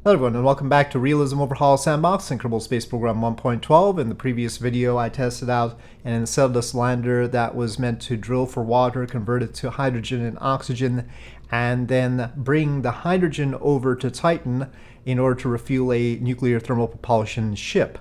Hello everyone and welcome back to Realism Overhaul Sandbox in Kerbal Space Program 1.12. In the previous video I tested out an Enceladus lander that was meant to drill for water, convert it to hydrogen and oxygen, and then bring the hydrogen over to Titan in order to refuel a nuclear thermal propulsion ship.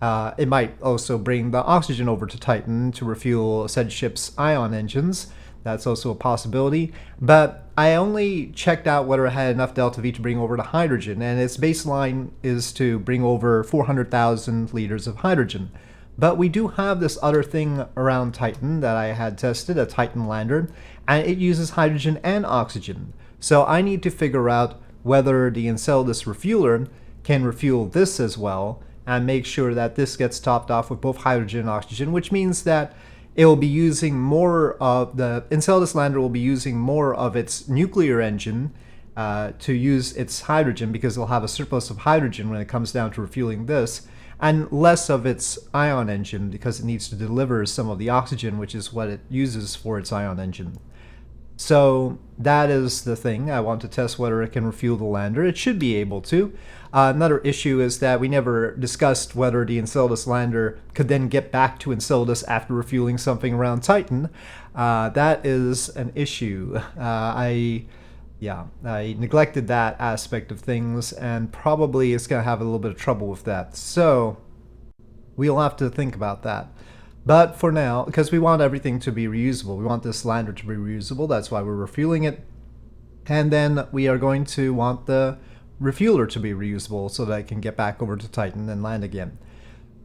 It might also bring the oxygen over to Titan to refuel said ship's ion engines. That's also a possibility, but I only checked out whether it had enough delta V to bring over the hydrogen, and its baseline is to bring over 400,000 liters of hydrogen. But we do have this other thing around Titan that I had tested, a Titan lander, and it uses hydrogen and oxygen. So I need to figure out whether the Enceladus Refueler can refuel this as well, and make sure that this gets topped off with both hydrogen and oxygen, which means that it will be using more of the Enceladus lander will be using more of its nuclear engine to use its hydrogen, because it'll have a surplus of hydrogen when it comes down to refueling this, and less of its ion engine because it needs to deliver some of the oxygen, which is what it uses for its ion engine. So that is the thing. I want to test whether it can refuel the lander. It should be able to. Another issue is that we never discussed whether the Enceladus lander could then get back to Enceladus after refueling something around Titan. That is an issue. I neglected that aspect of things, and probably it's going to have a little bit of trouble with that. So we'll have to think about that. But for now, because we want everything to be reusable, we want this lander to be reusable, that's why we're refueling it. And then we are going to want the refueler to be reusable so that I can get back over to Titan and land again.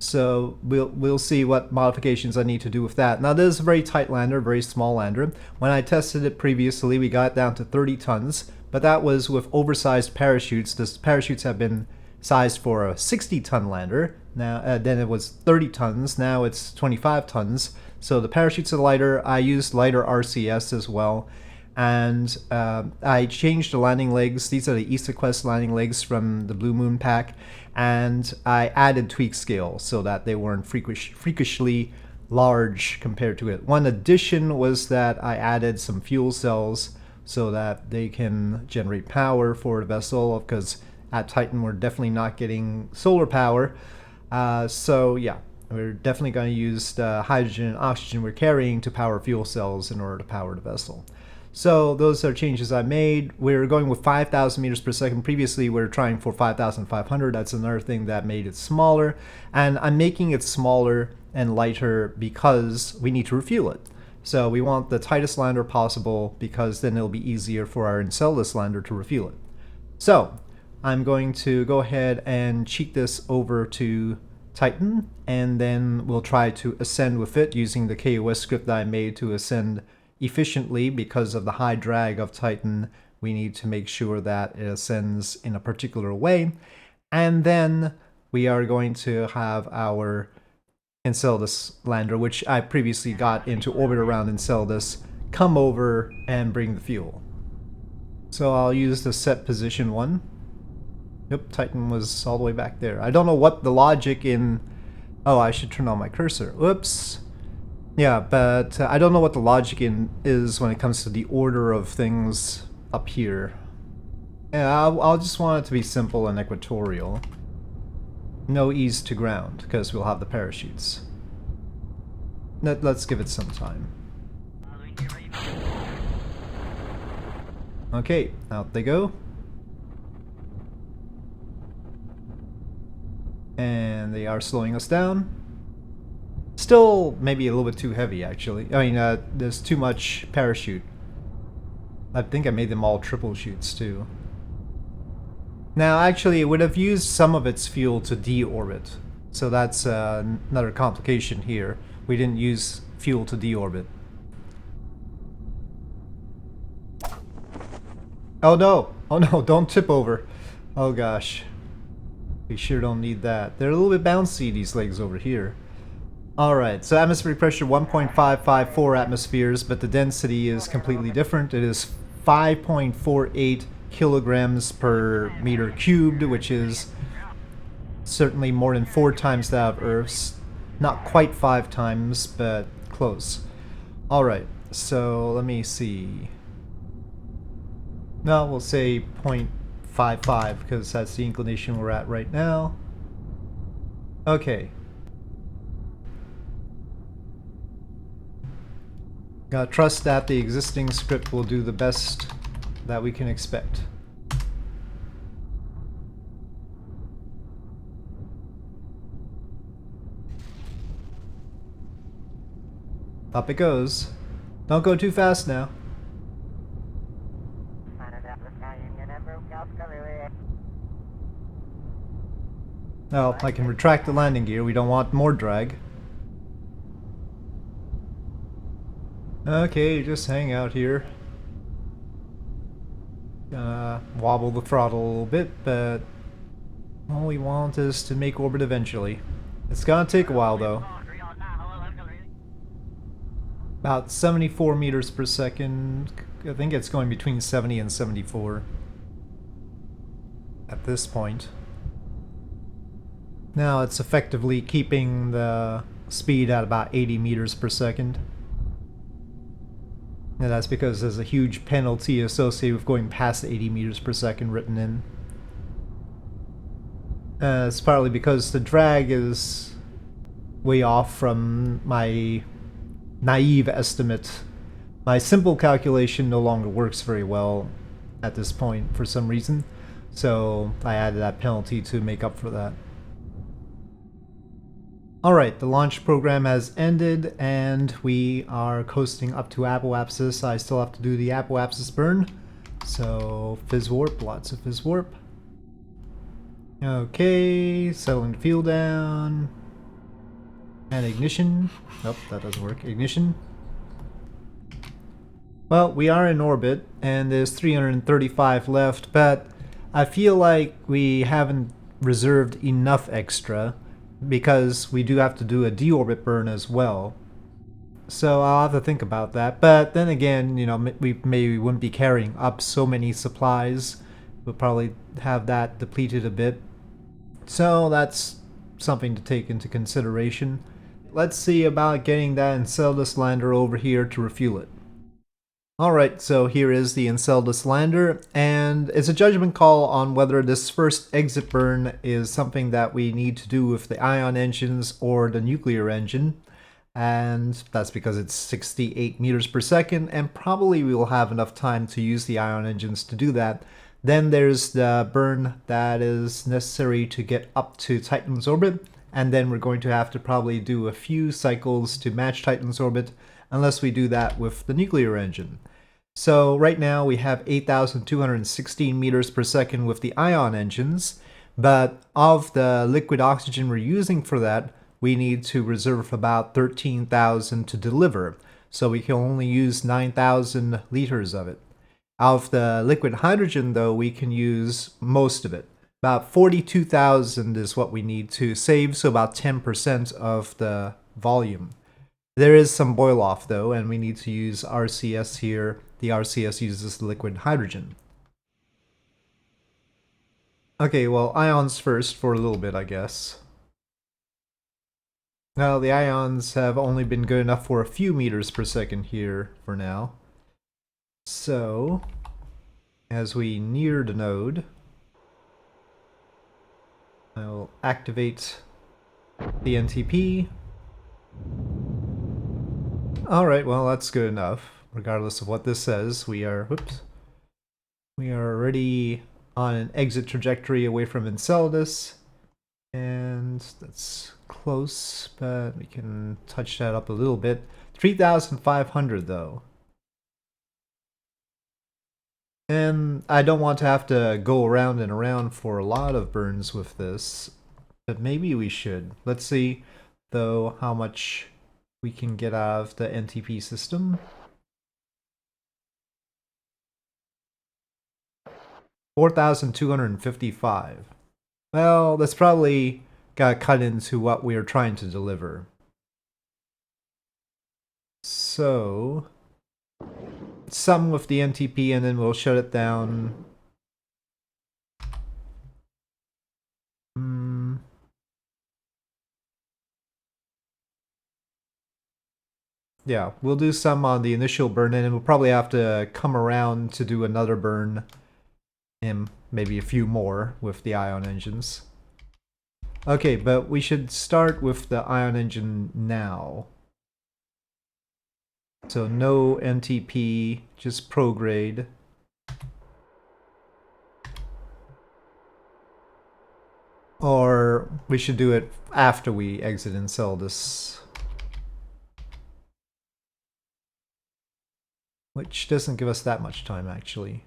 So we'll see what modifications I need to do with that. Now this is a very tight lander, very small lander. When I tested it previously, we got it down to 30 tons, but that was with oversized parachutes. The parachutes have been sized for a 60-ton lander. Now, then it was 30 tons. Now it's 25 tons. So the parachutes are lighter. I used lighter RCS as well, and I changed the landing legs. These are the EastQuest landing legs from the Blue Moon pack, and I added tweak scale so that they weren't freakishly large compared to it. One addition was that I added some fuel cells so that they can generate power for the vessel, because at Titan we're definitely not getting solar power. So yeah, we're definitely going to use the hydrogen and oxygen we're carrying to power fuel cells in order to power the vessel. So those are changes I made. We're going with 5,000 meters per second. Previously we were trying for 5,500. That's another thing that made it smaller. And I'm making it smaller and lighter because we need to refuel it. So we want the tightest lander possible, because then it'll be easier for our Enceladus lander to refuel it. So I'm going to go ahead and cheat this over to Titan, and then we'll try to ascend with it using the KOS script that I made to ascend efficiently. Because of the high drag of Titan, we need to make sure that it ascends in a particular way. And then we are going to have our Enceladus lander, which I previously got into orbit around Enceladus, come over and bring the fuel. So I'll use the set position 1. Yep, Titan was all the way back there. I don't know what the logic in... Oh, I should turn on my cursor. Whoops. Yeah, but I don't know what the logic in is when it comes to the order of things up here. Yeah, I'll just want it to be simple and equatorial. No ease to ground, because we'll have the parachutes. Let's give it some time. Okay, out they go. And they are slowing us down. Still maybe a little bit too heavy, actually. I mean, there's too much parachute. I think I made them all triple shoots too. Now actually it would have used some of its fuel to deorbit, so that's another complication here. We didn't use fuel to deorbit. Oh no! Oh no, don't tip over. Oh gosh. We sure don't need that. They're a little bit bouncy, these legs over here. Alright, so atmospheric pressure 1.554 atmospheres, but the density is completely different. It is 5.48 kilograms per meter cubed, which is certainly more than 4 times that of Earth's. Not quite 5 times, but close. Alright, so let me see. No, we'll say 5.5 because that's the inclination we're at right now. Okay. Gotta trust that the existing script will do the best that we can expect. Up it goes. Don't go too fast now. Oh, I can retract the landing gear. We don't want more drag. Okay, just hang out here. Wobble the throttle a little bit, but all we want is to make orbit eventually. It's gonna take a while though. About 74 meters per second. I think it's going between 70 and 74 at this point. Now it's effectively keeping the speed at about 80 meters per second. And that's because there's a huge penalty associated with going past 80 meters per second written in. It's partly because the drag is way off from my naive estimate. My simple calculation no longer works very well at this point for some reason, so I added that penalty to make up for that. Alright, the launch program has ended and we are coasting up to apoapsis. I still have to do the apoapsis burn, so fizz warp, lots of fizz warp. Okay, settling the fuel down. And ignition. Nope, that doesn't work. Ignition. Well, we are in orbit and there's 335 left, but I feel like we haven't reserved enough extra because we do have to do a deorbit burn as well. So I'll have to think about that. But then again, you know, we maybe wouldn't be carrying up so many supplies. We'll probably have that depleted a bit. So that's something to take into consideration. Let's see about getting that Enceladus lander over here to refuel it. Alright, so here is the Enceladus lander, and it's a judgment call on whether this first exit burn is something that we need to do with the ion engines or the nuclear engine. And that's because it's 68 meters per second, and probably we will have enough time to use the ion engines to do that. Then there's the burn that is necessary to get up to Titan's orbit, and then we're going to have to probably do a few cycles to match Titan's orbit, unless we do that with the nuclear engine. So right now we have 8,216 meters per second with the ion engines, but of the liquid oxygen we're using for that, we need to reserve about 13,000 to deliver, so we can only use 9,000 liters of it. Of the liquid hydrogen, though, we can use most of it. About 42,000 is what we need to save, so about 10% of the volume. There is some boil off though, and we need to use RCS here. The RCS uses liquid hydrogen. Okay, well, ions first for a little bit, I guess. Now, the ions have only been good enough for a few meters per second here for now. So, as we near the node, I'll activate the NTP. Alright, well, that's good enough. Regardless of what this says, we are already on an exit trajectory away from Enceladus. And that's close, but we can touch that up a little bit. 3,500 though. And I don't want to have to go around and around for a lot of burns with this, but maybe we should. Let's see, though, how much we can get out of the NTP system. 4,255. Well, that's probably got cut into what we are trying to deliver. So, some with the NTP and then we'll shut it down. Yeah, we'll do some on the initial burn and then we'll probably have to come around to do another burn and maybe a few more with the ion engines. Okay, but we should start with the ion engine now. So no NTP, just prograde. Or we should do it after we exit Enceladus. Which doesn't give us that much time, actually.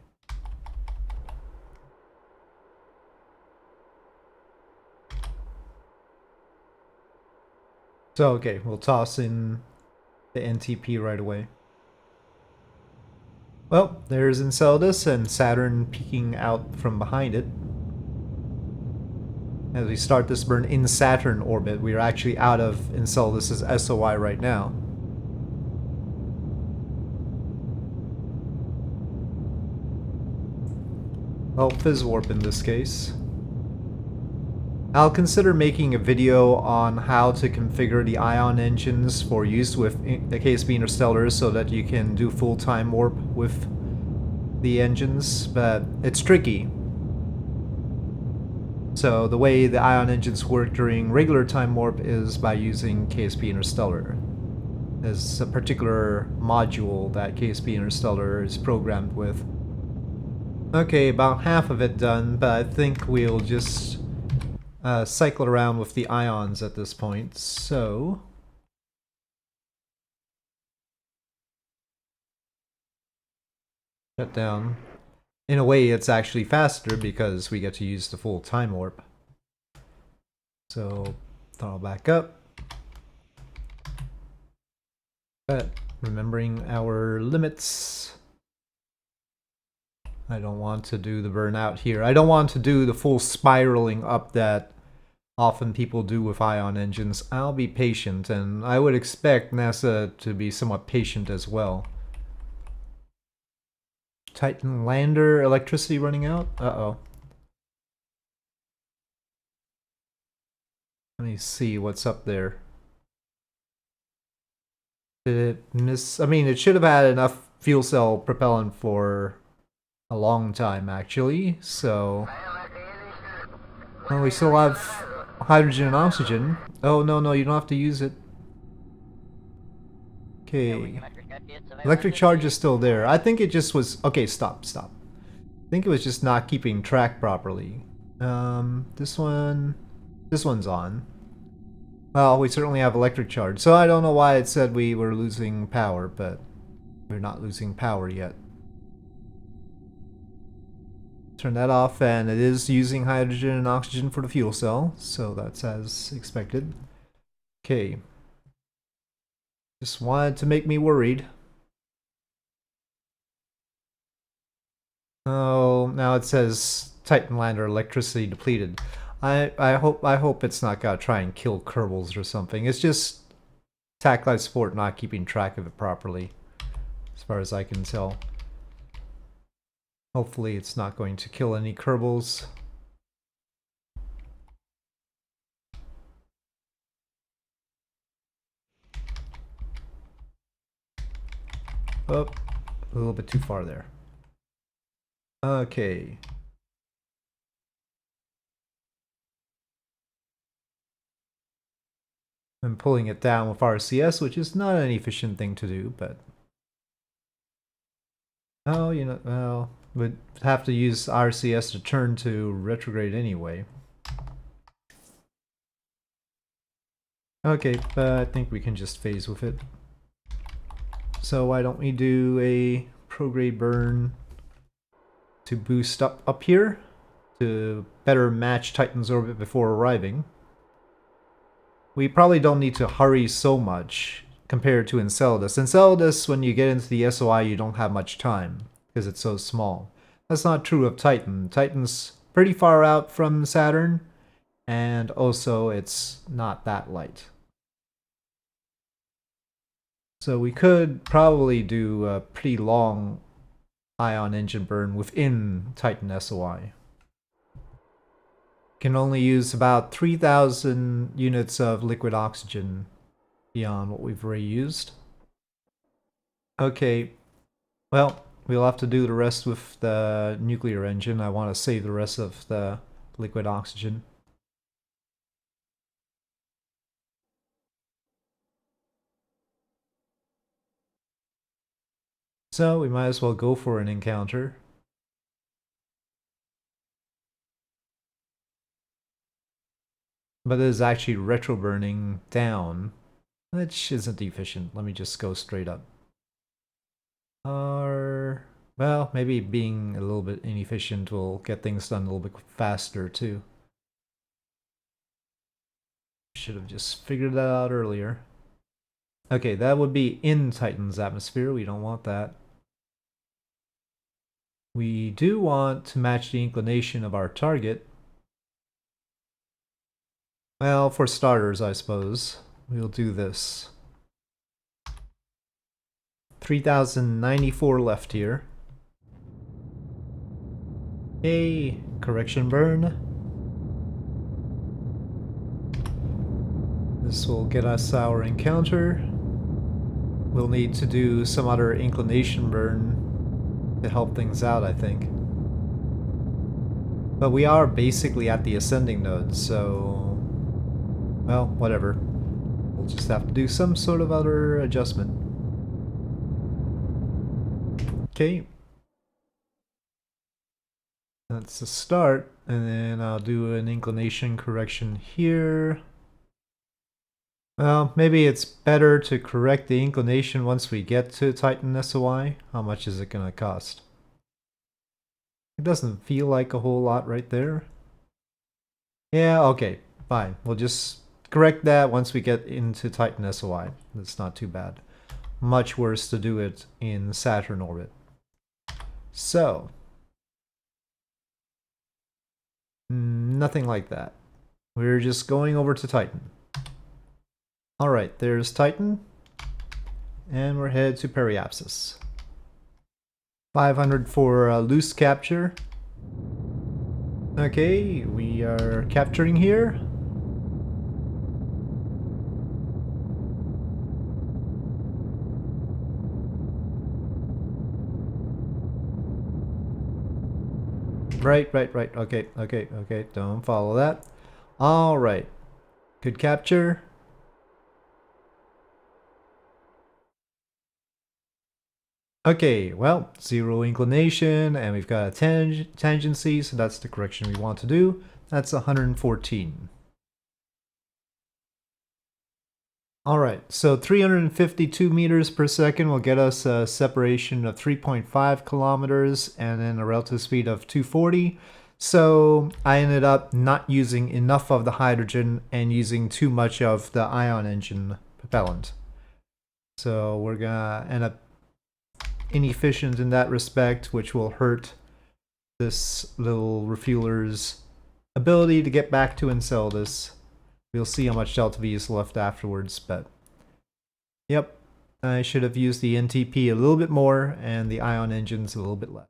So, okay, we'll toss in the NTP right away. Well, there's Enceladus and Saturn peeking out from behind it. As we start this burn in Saturn orbit, we are actually out of Enceladus's SOI right now. Well, Fizz Warp in this case. I'll consider making a video on how to configure the ion engines for use with the KSP Interstellar so that you can do full time warp with the engines, but it's tricky. So the way the ion engines work during regular time warp is by using KSP Interstellar. There's a particular module that KSP Interstellar is programmed with. Okay, about half of it done, but I think we'll just cycle around with the ions at this point, so... Shut down. In a way, it's actually faster because we get to use the full time warp. So, throttle back up. But, remembering our limits... I don't want to do the burnout here. I don't want to do the full spiraling up that often people do with ion engines. I'll be patient, and I would expect NASA to be somewhat patient as well. Titan lander electricity running out? Uh-oh. Let me see what's up there. Did it miss? I mean, it should have had enough fuel cell propellant for a long time, actually, so... Well, we still have hydrogen and oxygen. Oh, no, you don't have to use it. Okay. Electric charge is still there. I think it just was... Okay, stop. I think it was just not keeping track properly. This one's on. Well, we certainly have electric charge, so I don't know why it said we were losing power, but we're not losing power yet. Turn that off, and it is using hydrogen and oxygen for the fuel cell, so that's as expected. Okay. Just wanted to make me worried. Oh, now it says Titan lander electricity depleted. I hope it's not gonna try and kill Kerbals or something. It's just attack life support not keeping track of it properly, as far as I can tell. Hopefully it's not going to kill any Kerbals. Oh, a little bit too far there. Okay. I'm pulling it down with RCS, which is not an efficient thing to do, but... Oh, you know, well, we'd have to use RCS to turn to retrograde anyway. Okay, but I think we can just phase with it. So why don't we do a prograde burn to boost up here to better match Titan's orbit before arriving. We probably don't need to hurry so much compared to Enceladus. Enceladus, when you get into the SOI, you don't have much time because it's so small. That's not true of Titan. Titan's pretty far out from Saturn, and also it's not that light. So we could probably do a pretty long ion engine burn within Titan SOI. Can only use about 3,000 units of liquid oxygen beyond what we've already used. Okay, well, we'll have to do the rest with the nuclear engine. I want to save the rest of the liquid oxygen. So we might as well go for an encounter. But it is actually retro burning down, which isn't efficient. Let me just go straight up. Or, well, maybe being a little bit inefficient will get things done a little bit faster too. Should have just figured that out earlier. Okay, that would be in Titan's atmosphere. We don't want that. We do want to match the inclination of our target. Well, for starters, I suppose, we'll do this. 3094 left here. Okay, correction burn. This will get us our encounter. We'll need to do some other inclination burn to help things out, I think. But we are basically at the ascending node, so... well, whatever. We'll just have to do some sort of other adjustment. Okay. That's the start, and then I'll do an inclination correction here. Well, maybe it's better to correct the inclination once we get to Titan SOI. How much is it gonna cost? It doesn't feel like a whole lot right there. Yeah, okay, fine. We'll just correct that once we get into Titan SOI. That's not too bad. Much worse to do it in Saturn orbit. So, nothing like that. We're just going over to Titan. Alright, there's Titan. And we're headed to periapsis. 500 for loose capture. Okay, we are capturing here. Right. Okay. Don't follow that. Alright. Good capture. Okay, well, 0 inclination, and we've got a tangency, so that's the correction we want to do. That's 114. Alright, so 352 meters per second will get us a separation of 3.5 kilometers and then a relative speed of 240. So I ended up not using enough of the hydrogen and using too much of the ion engine propellant. So we're gonna end up inefficient in that respect, which will hurt this little refueler's ability to get back to Enceladus. We'll see how much delta V is left afterwards, but yep, I should have used the NTP a little bit more and the ion engines a little bit less.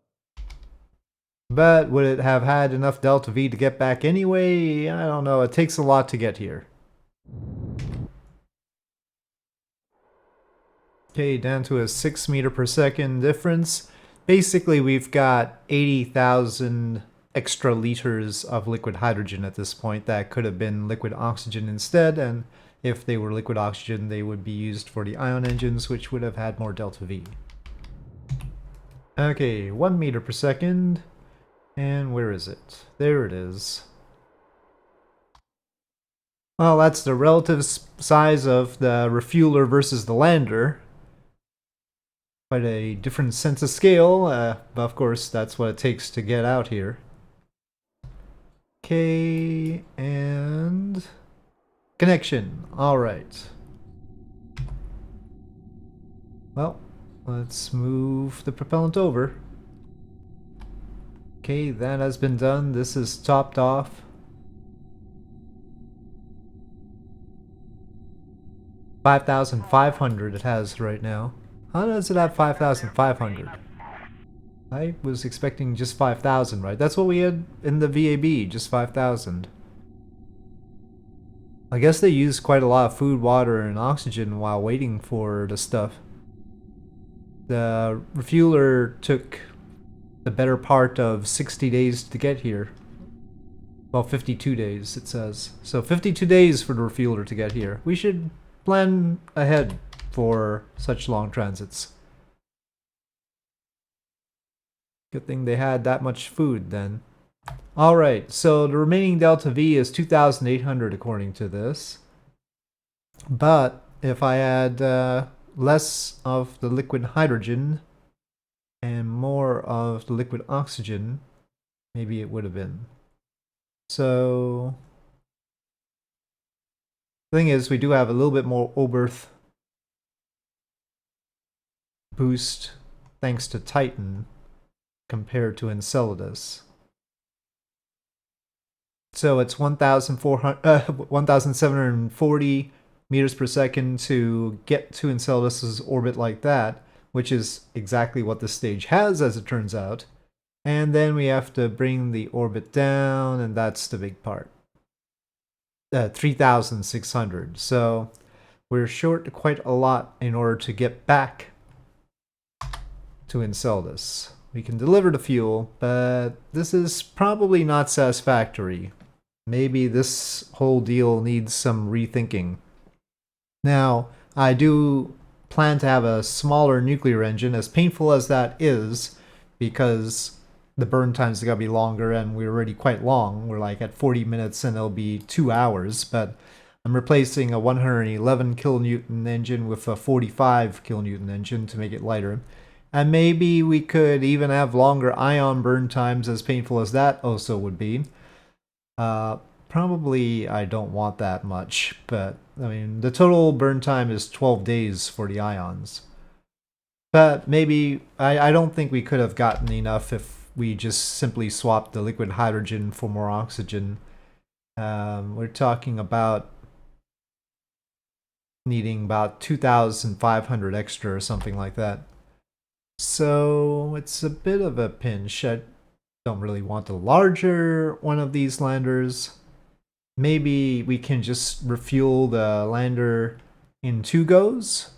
But would it have had enough delta V to get back anyway? I don't know, it takes a lot to get here. Okay, down to a 6 meter per second difference. Basically, we've got 80,000 extra liters of liquid hydrogen at this point that could have been liquid oxygen instead, and if they were liquid oxygen, they would be used for the ion engines, which would have had more delta V. Okay, 1 meter per second. And where is it? There it is. Well, that's the relative size of the refueler versus the lander. Quite a different sense of scale, but of course that's what it takes to get out here. Okay, and connection. Alright. Well, let's move the propellant over. Okay, that has been done. This is topped off. 5,500 it has right now. How does it have 5,500? I was expecting just 5,000, right? That's what we had in the VAB, just 5,000. I guess they use quite a lot of food, water, and oxygen while waiting for the stuff. The refueler took the better part of 60 days to get here. Well, 52 days, it says. So 52 days for the refueler to get here. We should plan ahead for such long transits. Good thing they had that much food then. Alright, so the remaining delta V is 2,800 according to this. But if I add less of the liquid hydrogen and more of the liquid oxygen, maybe it would have been. So the thing is, we do have a little bit more Oberth boost thanks to Titan compared to Enceladus. So it's 1,740 meters per second to get to Enceladus's orbit like that, which is exactly what the stage has, as it turns out. And then we have to bring the orbit down, and that's the big part. 3,600. So we're short quite a lot in order to get back to Enceladus. We can deliver the fuel, but this is probably not satisfactory. Maybe this whole deal needs some rethinking. Now, I do plan to have a smaller nuclear engine, as painful as that is, because the burn times are going to be longer, and we're already quite long. We're like at 40 minutes and it'll be 2 hours, but I'm replacing a 111 kilonewton engine with a 45 kilonewton engine to make it lighter. And maybe we could even have longer ion burn times, as painful as that also would be. Probably I don't want that much, but I mean, the total burn time is 12 days for the ions. But maybe, I don't think we could have gotten enough if we just simply swapped the liquid hydrogen for more oxygen. We're talking about needing about 2,500 extra or something like that. So it's a bit of a pinch. I don't really want a larger one of these landers. Maybe we can just refuel the lander in 2 goes?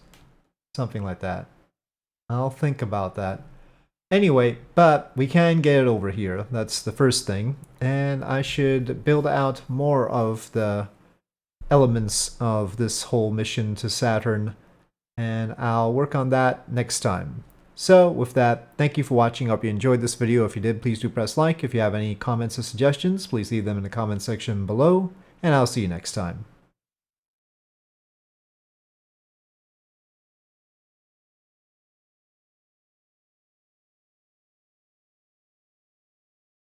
Something like that. I'll think about that. Anyway, but we can get it over here. That's the first thing. And I should build out more of the elements of this whole mission to Saturn. And I'll work on that next time. So with that, thank you for watching. I hope you enjoyed this video. If you did, please do press like. If you have any comments or suggestions, please leave them in the comment section below. And I'll see you next time.